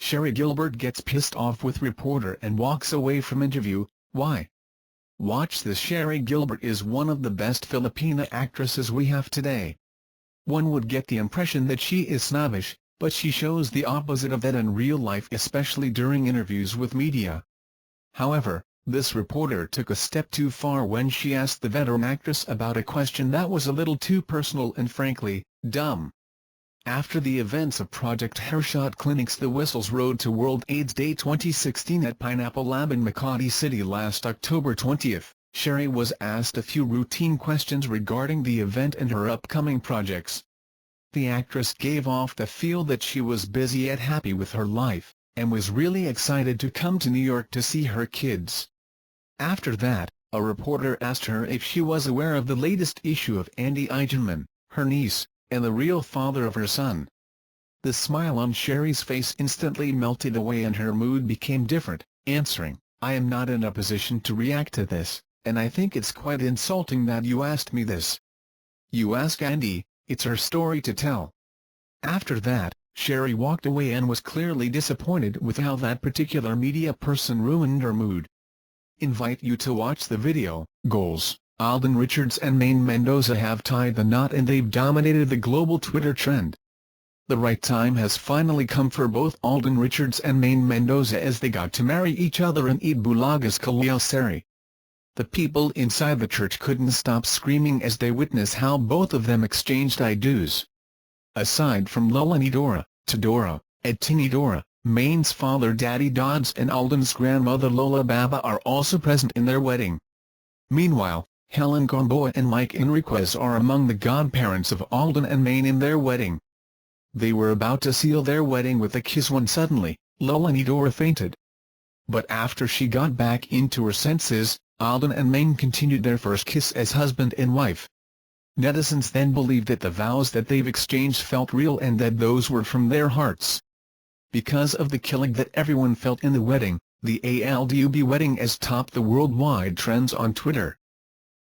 Cherie Gilbert gets pissed off with reporter and walks away from interview. Why? Watch this. Cherie Gilbert is one of the best Filipina actresses we have today. One would get the impression that she is snobbish, but she shows the opposite of that in real life, especially during interviews with media. However, this reporter took a step too far when she asked the veteran actress about a question that was a little too personal and frankly, dumb. After the events of Project Hairshot Clinic's The Whistles Road to World AIDS Day 2016 at Pineapple Lab in Makati City last October 20, Cherie was asked a few routine questions regarding the event and her upcoming projects. The actress gave off the feel that she was busy yet happy with her life, and was really excited to come to New York to see her kids. After that, a reporter asked her if she was aware of the latest issue of Andy Eigenman, her niece, and the real father of her son. The smile on Cherie's face instantly melted away and her mood became different, answering, "I am not in a position to react to this, and I think it's quite insulting that you asked me this. You ask Andy, it's her story to tell." After that, Cherie walked away and was clearly disappointed with how that particular media person ruined her mood. Invite you to watch the video. Goals: Alden Richards and Maine Mendoza have tied the knot and they've dominated the global Twitter trend. The right time has finally come for both Alden Richards and Maine Mendoza as they got to marry each other and eat bulagas kalyasari. The people inside the church couldn't stop screaming as they witnessed how both of them exchanged I do's. Aside from Lola Nidora, Tadora, and Tinidora, Maine's father Daddy Dodds and Alden's grandmother Lola Baba are also present in their wedding. Meanwhile, Helen Gamboa and Mike Enriquez are among the godparents of Alden and Maine in their wedding. They were about to seal their wedding with a kiss when suddenly, Lola Nidora fainted. But after she got back into her senses, Alden and Maine continued their first kiss as husband and wife. Netizens then believed that the vows that they've exchanged felt real and that those were from their hearts. Because of the killing that everyone felt in the wedding, the ALDUB wedding has topped the worldwide trends on Twitter.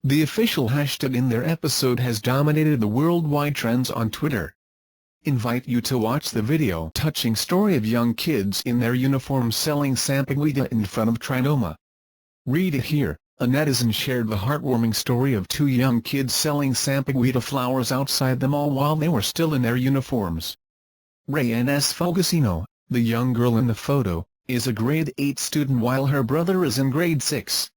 The official hashtag in their episode has dominated the worldwide trends on Twitter. Invite you to watch the video. Touching story of young kids in their uniforms selling sampaguita in front of Trinoma. Read it here. A netizen shared the heartwarming story of two young kids selling sampaguita flowers outside the mall while they were still in their uniforms. Rayan S. Fulgacino, the young girl in the photo, is a grade 8 student while her brother is in grade 6.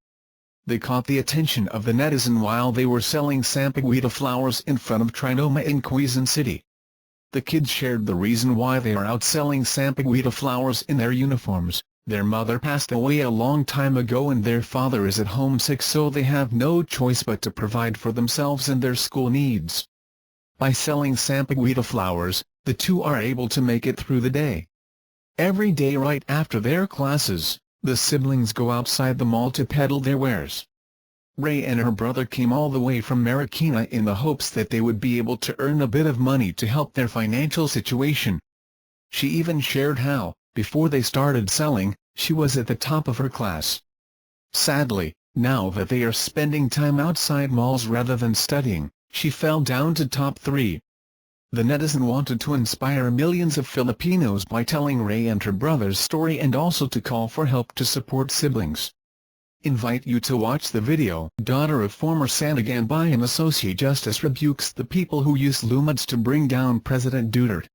They caught the attention of the netizen while they were selling sampaguita flowers in front of Trinoma in Quezon City. The kids shared the reason why they are out selling sampaguita flowers in their uniforms. Their mother passed away a long time ago and their father is at home sick, so they have no choice but to provide for themselves and their school needs. By selling sampaguita flowers, the two are able to make it through the day. Every day right after their classes, the siblings go outside the mall to peddle their wares. Ray and her brother came all the way from Marikina in the hopes that they would be able to earn a bit of money to help their financial situation. She even shared how, before they started selling, she was at the top of her class. Sadly, now that they are spending time outside malls rather than studying, she fell down to top 3. The netizen wanted to inspire millions of Filipinos by telling Ray and her brother's story and also to call for help to support siblings. Invite you to watch the video. Daughter of former Sanaganbayan Associate Justice rebukes the people who use lumad to bring down President Duterte.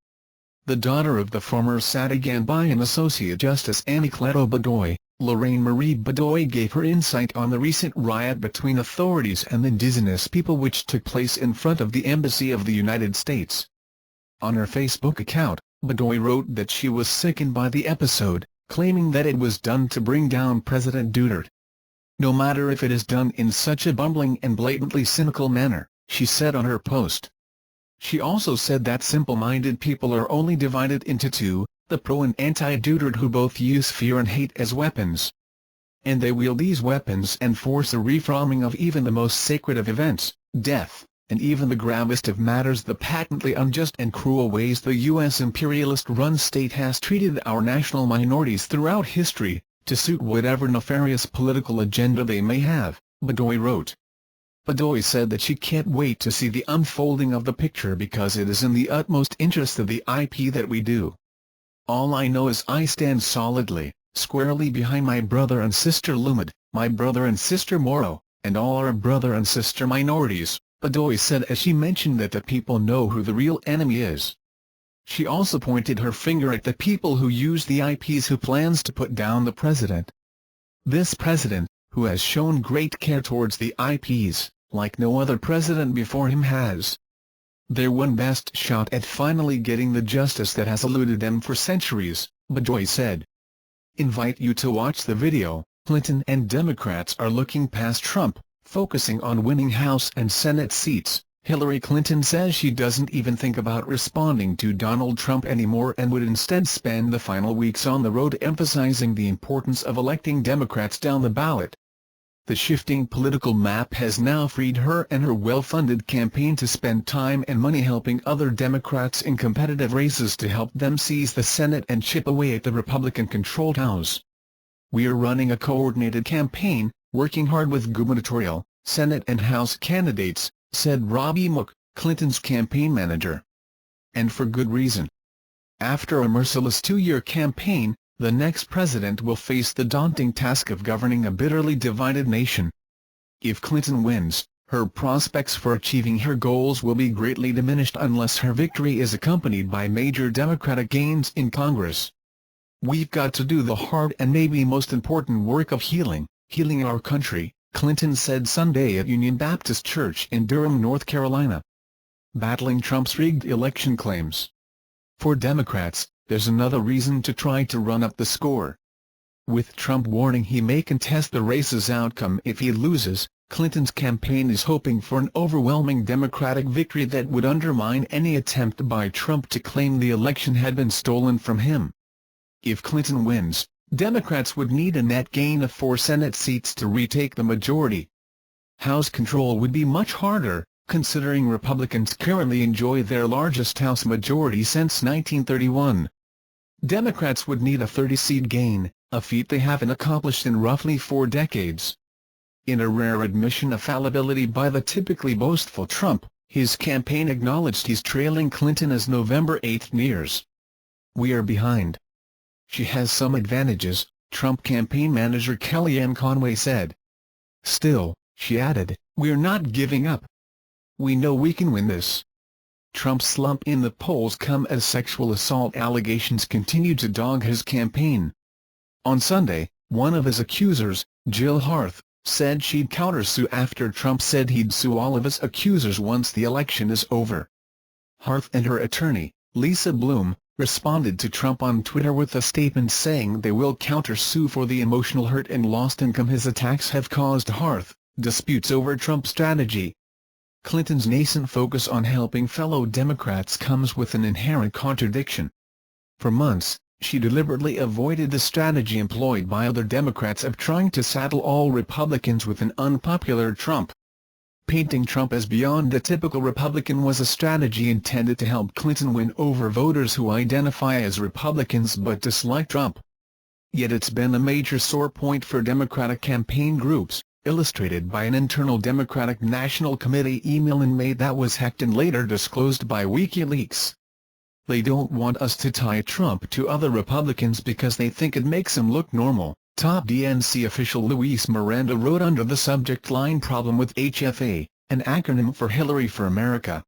The daughter of the former Sanaganbayan Associate Justice Anicleto Badoy, Lorraine Marie Badoy, gave her insight on the recent riot between authorities and the indigenous people which took place in front of the Embassy of the United States. On her Facebook account, Badoy wrote that she was sickened by the episode, claiming that it was done to bring down President Duterte. "No matter if it is done in such a bumbling and blatantly cynical manner," she said on her post. She also said that simple-minded people are only divided into two, the pro and anti-Duterte, who both use fear and hate as weapons. And they wield these weapons and force the reframing of even the most sacred of events, death, and even the gravest of matters, the patently unjust and cruel ways the U.S. imperialist-run state has treated our national minorities throughout history, to suit whatever nefarious political agenda they may have, Badoy wrote. Badoy said that she can't wait to see the unfolding of the picture because it is in the utmost interest of the IP that we do. All I know is I stand solidly, squarely behind my brother and sister Lumad, my brother and sister Moro, and all our brother and sister minorities," Badoy said as she mentioned that the people know who the real enemy is. She also pointed her finger at the people who use the IPs who plans to put down the president. This president, who has shown great care towards the IPs, like no other president before him has. Their one best shot at finally getting the justice that has eluded them for centuries, Badoy said. Invite you to watch the video. Clinton and Democrats are looking past Trump, focusing on winning House and Senate seats. Hillary Clinton says she doesn't even think about responding to Donald Trump anymore and would instead spend the final weeks on the road emphasizing the importance of electing Democrats down the ballot. The shifting political map has now freed her and her well-funded campaign to spend time and money helping other Democrats in competitive races to help them seize the Senate and chip away at the Republican-controlled House. "We are running a coordinated campaign, working hard with gubernatorial, Senate and House candidates," said Robbie Mook, Clinton's campaign manager. And for good reason. After a merciless two-year campaign, the next president will face the daunting task of governing a bitterly divided nation. If Clinton wins, her prospects for achieving her goals will be greatly diminished unless her victory is accompanied by major Democratic gains in Congress. "We've got to do the hard and maybe most important work of healing our country," Clinton said Sunday at Union Baptist Church in Durham, North Carolina. Battling Trump's rigged election claims. For Democrats, there's another reason to try to run up the score. With Trump warning he may contest the race's outcome if he loses, Clinton's campaign is hoping for an overwhelming Democratic victory that would undermine any attempt by Trump to claim the election had been stolen from him. If Clinton wins, Democrats would need a net gain of 4 Senate seats to retake the majority. House control would be much harder, considering Republicans currently enjoy their largest House majority since 1931. Democrats would need a 30-seat gain, a feat they haven't accomplished in roughly 4 decades. In a rare admission of fallibility by the typically boastful Trump, his campaign acknowledged he's trailing Clinton as November 8 nears. "We are behind. She has some advantages," Trump campaign manager Kellyanne Conway said. "Still," she added, "we're not giving up. We know we can win this." Trump's slump in the polls come as sexual assault allegations continue to dog his campaign. On Sunday, one of his accusers, Jill Harth, said she'd countersue after Trump said he'd sue all of his accusers once the election is over. Harth and her attorney, Lisa Bloom, responded to Trump on Twitter with a statement saying they will countersue for the emotional hurt and lost income his attacks have caused Harth. Disputes over Trump's strategy. Clinton's nascent focus on helping fellow Democrats comes with an inherent contradiction. For months, she deliberately avoided the strategy employed by other Democrats of trying to saddle all Republicans with an unpopular Trump. Painting Trump as beyond the typical Republican was a strategy intended to help Clinton win over voters who identify as Republicans but dislike Trump. Yet it's been a major sore point for Democratic campaign groups, illustrated by an internal Democratic National Committee email in May that was hacked and later disclosed by WikiLeaks. "They don't want us to tie Trump to other Republicans because they think it makes him look normal," top DNC official Luis Miranda wrote under the subject line "Problem with HFA," an acronym for Hillary for America.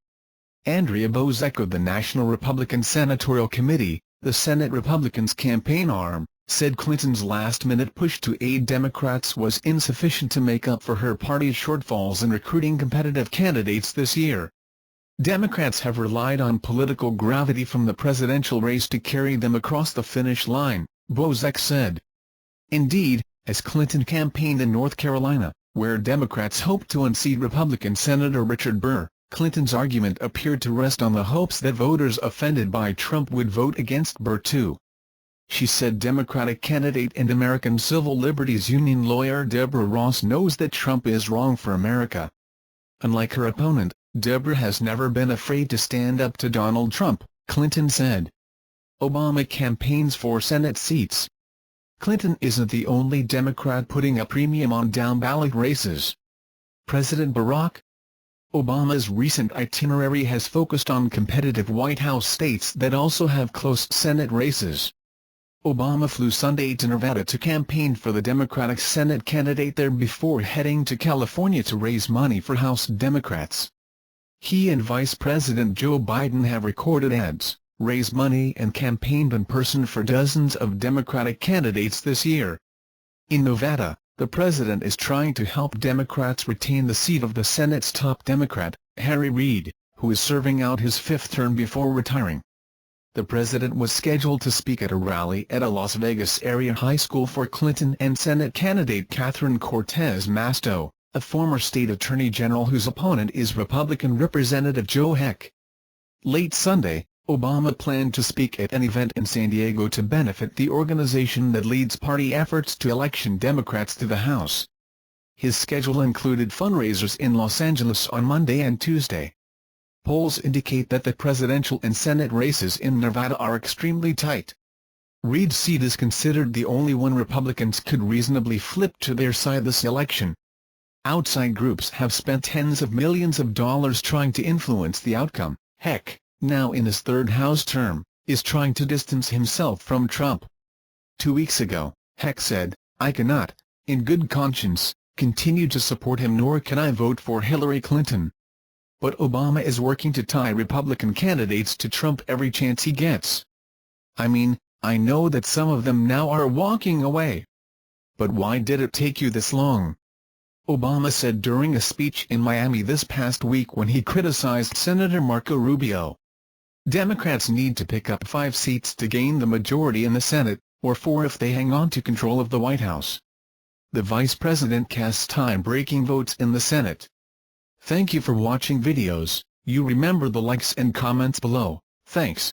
Andrea Bozek of the National Republican Senatorial Committee, the Senate Republicans' campaign arm, said Clinton's last-minute push to aid Democrats was insufficient to make up for her party's shortfalls in recruiting competitive candidates this year. Democrats have relied on political gravity from the presidential race to carry them across the finish line, Bozek said. Indeed, as Clinton campaigned in North Carolina, where Democrats hoped to unseat Republican Senator Richard Burr, Clinton's argument appeared to rest on the hopes that voters offended by Trump would vote against Burr too. She said Democratic candidate and American Civil Liberties Union lawyer Deborah Ross knows that Trump is wrong for America. Unlike her opponent, Deborah has never been afraid to stand up to Donald Trump, Clinton said. Obama campaigns for Senate seats. Clinton isn't the only Democrat putting a premium on down-ballot races. President Barack Obama's recent itinerary has focused on competitive White House states that also have close Senate races. Obama flew Sunday to Nevada to campaign for the Democratic Senate candidate there before heading to California to raise money for House Democrats. He and Vice President Joe Biden have recorded ads, raised money and campaigned in person for dozens of Democratic candidates this year. In Nevada, the president is trying to help Democrats retain the seat of the Senate's top Democrat, Harry Reid, who is serving out his fifth term before retiring. The president was scheduled to speak at a rally at a Las Vegas area high school for Clinton and Senate candidate Catherine Cortez Masto, a former state attorney general whose opponent is Republican Representative Joe Heck. Late Sunday, Obama planned to speak at an event in San Diego to benefit the organization that leads party efforts to election Democrats to the House. His schedule included fundraisers in Los Angeles on Monday and Tuesday. Polls indicate that the presidential and Senate races in Nevada are extremely tight. Reid's seat is considered the only one Republicans could reasonably flip to their side this election. Outside groups have spent tens of millions of dollars trying to influence the outcome. Heck, now in his third House term, is trying to distance himself from Trump. 2 weeks ago, Heck said, "I cannot, in good conscience, continue to support him, nor can I vote for Hillary Clinton." But Obama is working to tie Republican candidates to Trump every chance he gets. "I mean, I know that some of them now are walking away. But why did it take you this long?" Obama said during a speech in Miami this past week when he criticized Senator Marco Rubio. Democrats need to pick up 5 seats to gain the majority in the Senate, or 4 if they hang on to control of the White House. The vice president casts time-breaking votes in the Senate. Thank you for watching videos. You remember the likes and comments below. Thanks.